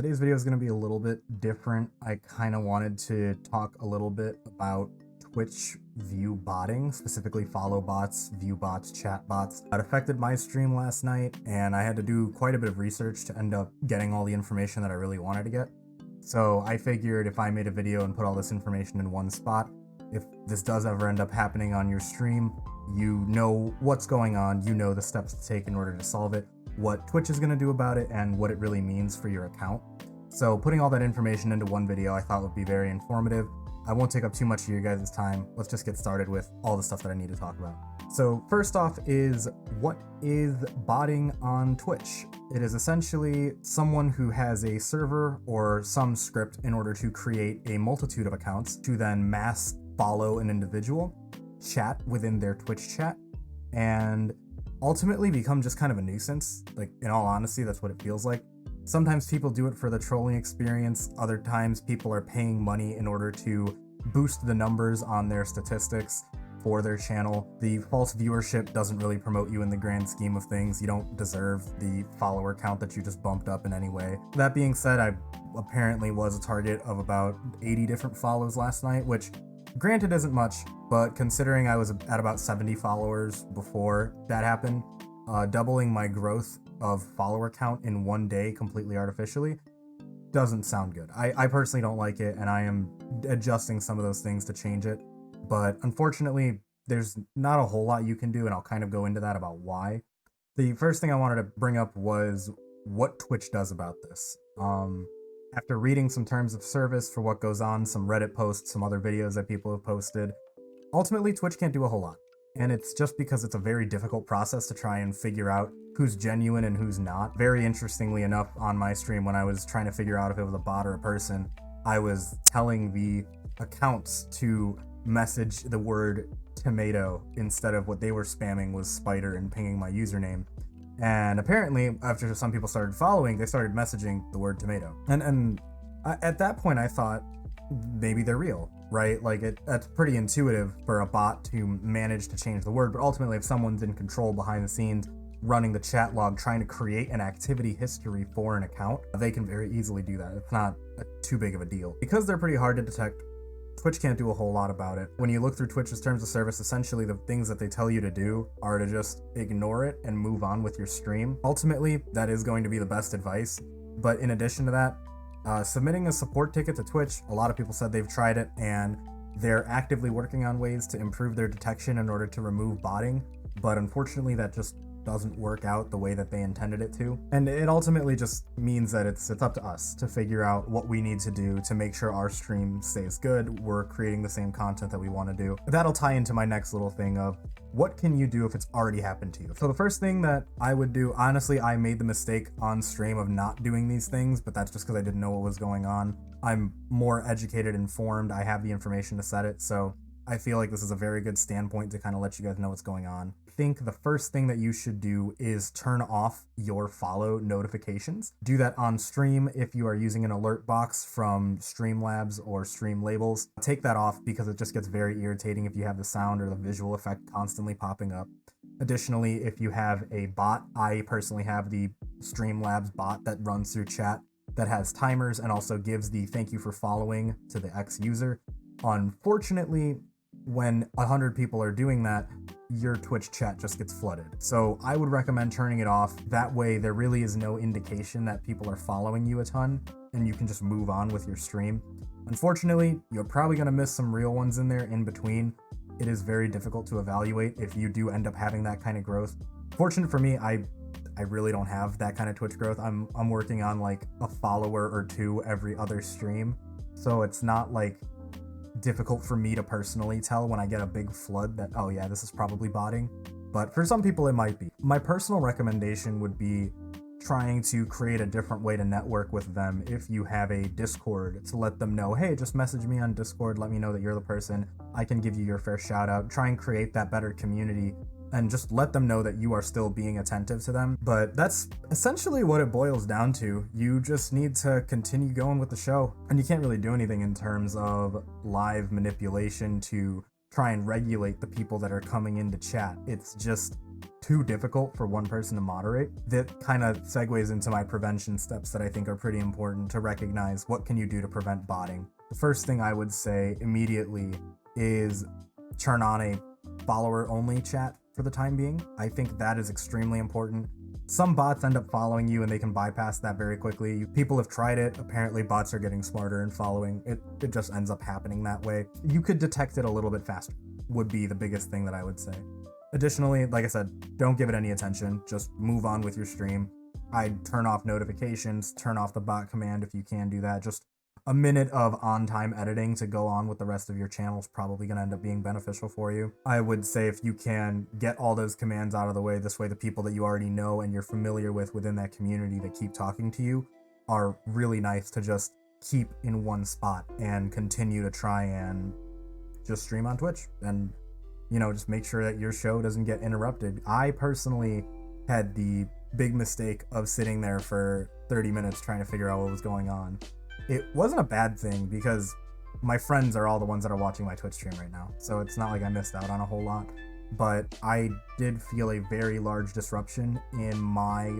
Today's video is going to be a little bit different. I kind of wanted to talk a little bit about Twitch view botting, specifically follow bots, view bots, chat bots. That affected my stream last night, and I had to do quite a bit of research to end up getting all the information that I really wanted to get. So I figured if I made a video and put all this information in one spot, if this does ever end up happening on your stream, you know what's going on, you know the steps to take in order to solve it, what Twitch is going to do about it, and what it really means for your account. So putting all that information into one video I thought would be very informative. I won't take up too much of your guys' time. Let's just get started with all the stuff that I need to talk about. So first off is, what is botting on Twitch? It is essentially someone who has a server or some script in order to create a multitude of accounts to then mass follow an individual, chat within their Twitch chat, and ultimately become just kind of a nuisance. Like, in all honesty, that's what it feels like. Sometimes people do it for the trolling experience. Other times people are paying money in order to boost the numbers on their statistics for their channel. The false viewership doesn't really promote you in the grand scheme of things. You don't deserve the follower count that you just bumped up in any way. That being said, I apparently was a target of about 80 different follows last night, which granted isn't much, but considering I was at about 70 followers before that happened, doubling my growth of follower count in one day completely artificially doesn't sound good. I personally don't like it, and I am adjusting some of those things to change it. But unfortunately, there's not a whole lot you can do, and I'll kind of go into that about why. The first thing I wanted to bring up was what Twitch does about this. After reading some terms of service for what goes on, some Reddit posts, some other videos that people have posted, ultimately Twitch can't do a whole lot. And it's just because it's a very difficult process to try and figure out who's genuine and who's not. Very interestingly enough, on my stream, when I was trying to figure out if it was a bot or a person, I was telling the accounts to message the word tomato instead of what they were spamming was spider and pinging my username. And apparently, after some people started following, they started messaging the word tomato. And at that point, I thought, maybe they're real, right? Like, that's pretty intuitive for a bot to manage to change the word, but ultimately, if someone's in control behind the scenes, running the chat log, trying to create an activity history for an account, they can very easily do that. It's not too big of a deal. Because they're pretty hard to detect, Twitch can't do a whole lot about it. When you look through Twitch's terms of service, essentially the things that they tell you to do are to just ignore it and move on with your stream. Ultimately, that is going to be the best advice. But in addition to that, submitting a support ticket to Twitch, a lot of people said they've tried it and they're actively working on ways to improve their detection in order to remove botting. But unfortunately, that just doesn't work out the way that they intended it to. And it ultimately just means that it's up to us to figure out what we need to do to make sure our stream stays good, we're creating the same content that we want to do. That'll tie into my next little thing of what can you do if it's already happened to you. So the first thing that I would do, honestly, I made the mistake on stream of not doing these things, but that's just because I didn't know what was going on. I'm more educated, informed, I have the information to set it, so I feel like this is a very good standpoint to kind of let you guys know what's going on. I think the first thing that you should do is turn off your follow notifications. Do that on stream if you are using an alert box from Streamlabs or Streamlabels. Take that off because it just gets very irritating if you have the sound or the visual effect constantly popping up. Additionally, if you have a bot, I personally have the Streamlabs bot that runs through chat that has timers and also gives the thank you for following to the X user. Unfortunately, when 100 people are doing that, your Twitch chat just gets flooded. So I would recommend turning it off. That way there really is no indication that people are following you a ton and you can just move on with your stream. Unfortunately, you're probably going to miss some real ones in there in between. It is very difficult to evaluate if you do end up having that kind of growth. Fortunate for me, I really don't have that kind of Twitch growth. I'm working on like a follower or two every other stream. So it's not like difficult for me to personally tell when I get a big flood that, oh yeah, this is probably botting. But for some people it might be. My personal recommendation would be trying to create a different way to network with them. If you have a Discord, to let them know, hey, just message me on Discord, let me know that you're the person, I can give you your fair shout out. Try and create that better community and just let them know that you are still being attentive to them. But that's essentially what it boils down to. You just need to continue going with the show, and you can't really do anything in terms of live manipulation to try and regulate the people that are coming into chat. It's just too difficult for one person to moderate. That kind of segues into my prevention steps that I think are pretty important to recognize what can you do to prevent botting. The first thing I would say immediately is turn on a follower-only chat for the time being. I think that is extremely important. Some bots end up following you and they can bypass that very quickly. People have tried it. Apparently bots are getting smarter and following. It just ends up happening that way. You could detect it a little bit faster, would be the biggest thing that I would say. Additionally, like I said, don't give it any attention. Just move on with your stream. I'd turn off notifications, turn off the bot command if you can do that. Just a minute of on-time editing to go on with the rest of your channel is probably going to end up being beneficial for you. I would say if you can get all those commands out of the way, this way the people that you already know and you're familiar with within that community that keep talking to you are really nice to just keep in one spot and continue to try and just stream on Twitch and, you know, just make sure that your show doesn't get interrupted. I personally had the big mistake of sitting there for 30 minutes trying to figure out what was going on. It wasn't a bad thing because my friends are all the ones that are watching my Twitch stream right now, so it's not like I missed out on a whole lot. But I did feel a very large disruption in my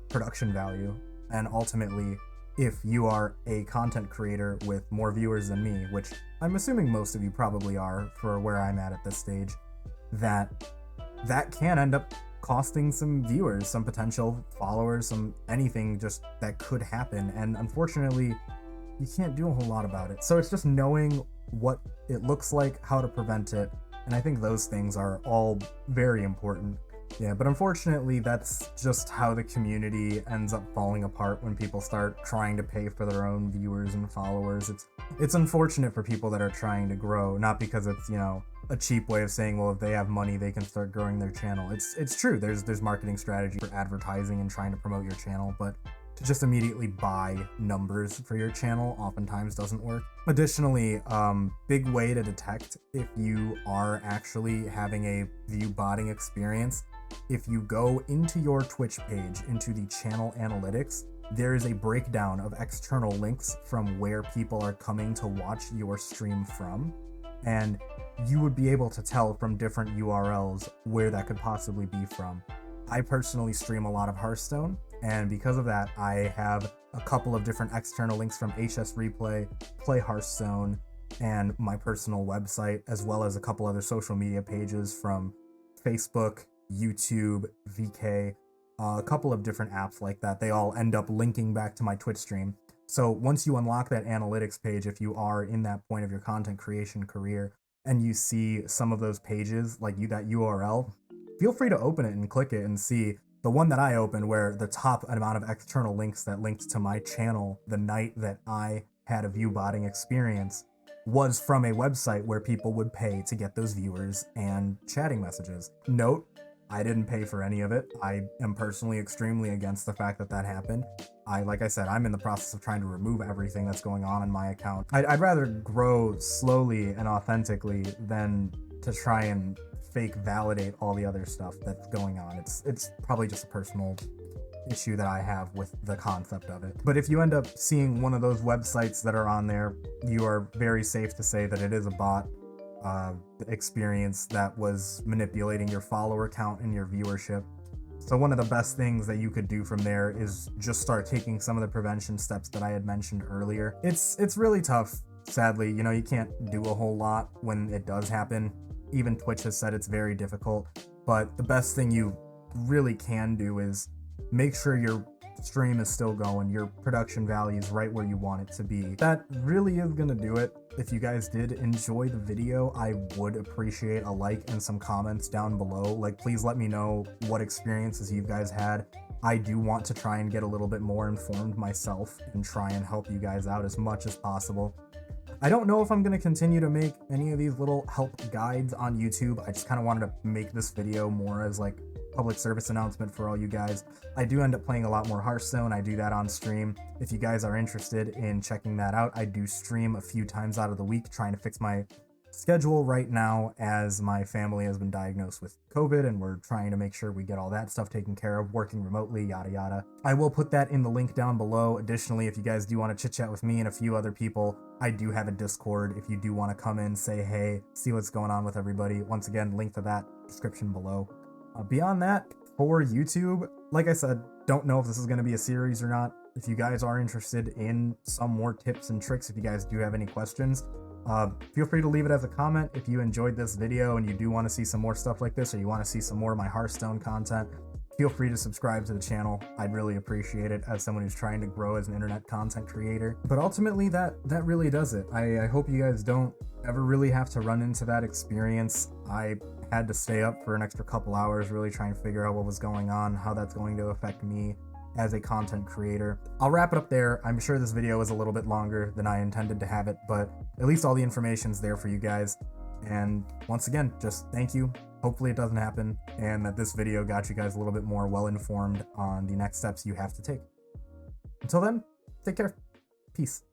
production value, and ultimately, if you are a content creator with more viewers than me, which I'm assuming most of you probably are for where I'm at this stage, that can end up costing some viewers, some potential followers, some anything just that could happen. And unfortunately, you can't do a whole lot about it. So it's just knowing what it looks like, how to prevent it. And I think those things are all very important. Yeah, but unfortunately, that's just how the community ends up falling apart when people start trying to pay for their own viewers and followers. It's unfortunate for people that are trying to grow, not because it's, you know, a cheap way of saying, well, if they have money, they can start growing their channel. It's true. There's marketing strategy for advertising and trying to promote your channel, but to just immediately buy numbers for your channel oftentimes doesn't work. Additionally, big way to detect if you are actually having a view botting experience, if you go into your Twitch page, into the channel analytics, there is a breakdown of external links from where people are coming to watch your stream from, and you would be able to tell from different URLs where that could possibly be from. I personally stream a lot of Hearthstone, and because of that, I have a couple of different external links from HS Replay, Play Hearthstone, and my personal website, as well as a couple other social media pages from Facebook, YouTube, VK, a couple of different apps like that. They all end up linking back to my Twitch stream. So once you unlock that analytics page, if you are in that point of your content creation career and you see some of those pages, like that URL, feel free to open it and click it and see. The one that I opened, where the top amount of external links that linked to my channel the night that I had a view botting experience, was from a website where people would pay to get those viewers and chatting messages. Note, I didn't pay for any of it. I am personally extremely against the fact that that happened. Like I said, I'm in the process of trying to remove everything that's going on in my account. I'd rather grow slowly and authentically than to try and fake validate all the other stuff that's going on. It's probably just a personal issue that I have with the concept of it. But if you end up seeing one of those websites that are on there, you are very safe to say that it is a bot experience that was manipulating your follower count and your viewership. So one of the best things that you could do from there is just start taking some of the prevention steps that I had mentioned earlier. It's really tough, sadly. You know, you can't do a whole lot when it does happen. Even Twitch has said it's very difficult, but the best thing you really can do is make sure your stream is still going, your production value is right where you want it to be. That really is gonna do it. If you guys did enjoy the video, I would appreciate a like and some comments down below. Like, please let me know what experiences you guys had. I do want to try and get a little bit more informed myself and try and help you guys out as much as possible. I don't know if I'm going to continue to make any of these little help guides on YouTube. I just kind of wanted to make this video more as like public service announcement for all you guys. I do end up playing a lot more Hearthstone. I do that on stream. If you guys are interested in checking that out, I do stream a few times out of the week trying to fix my schedule right now as my family has been diagnosed with COVID and we're trying to make sure we get all that stuff taken care of, working remotely, yada yada. I will put that in the link down below. Additionally, if you guys do want to chit chat with me and a few other people, I do have a Discord. If you do want to come in, say hey, see what's going on with everybody. Once again, link to that description below. Beyond that, for YouTube, like I said, don't know if this is going to be a series or not. If you guys are interested in some more tips and tricks, if you guys do have any questions, feel free to leave it as a comment. If you enjoyed this video and you do want to see some more stuff like this, or you want to see some more of my Hearthstone content, feel free to subscribe to the channel. I'd really appreciate it as someone who's trying to grow as an internet content creator. But ultimately, that really does it. I hope you guys don't ever really have to run into that experience. I had to stay up for an extra couple hours really trying to figure out what was going on, how that's going to affect me as a content creator. I'll wrap it up there. I'm sure this video is a little bit longer than I intended to have it, but at least all the information's there for you guys. And once again, just thank you. Hopefully it doesn't happen, and that this video got you guys a little bit more well-informed on the next steps you have to take. Until then, take care. Peace.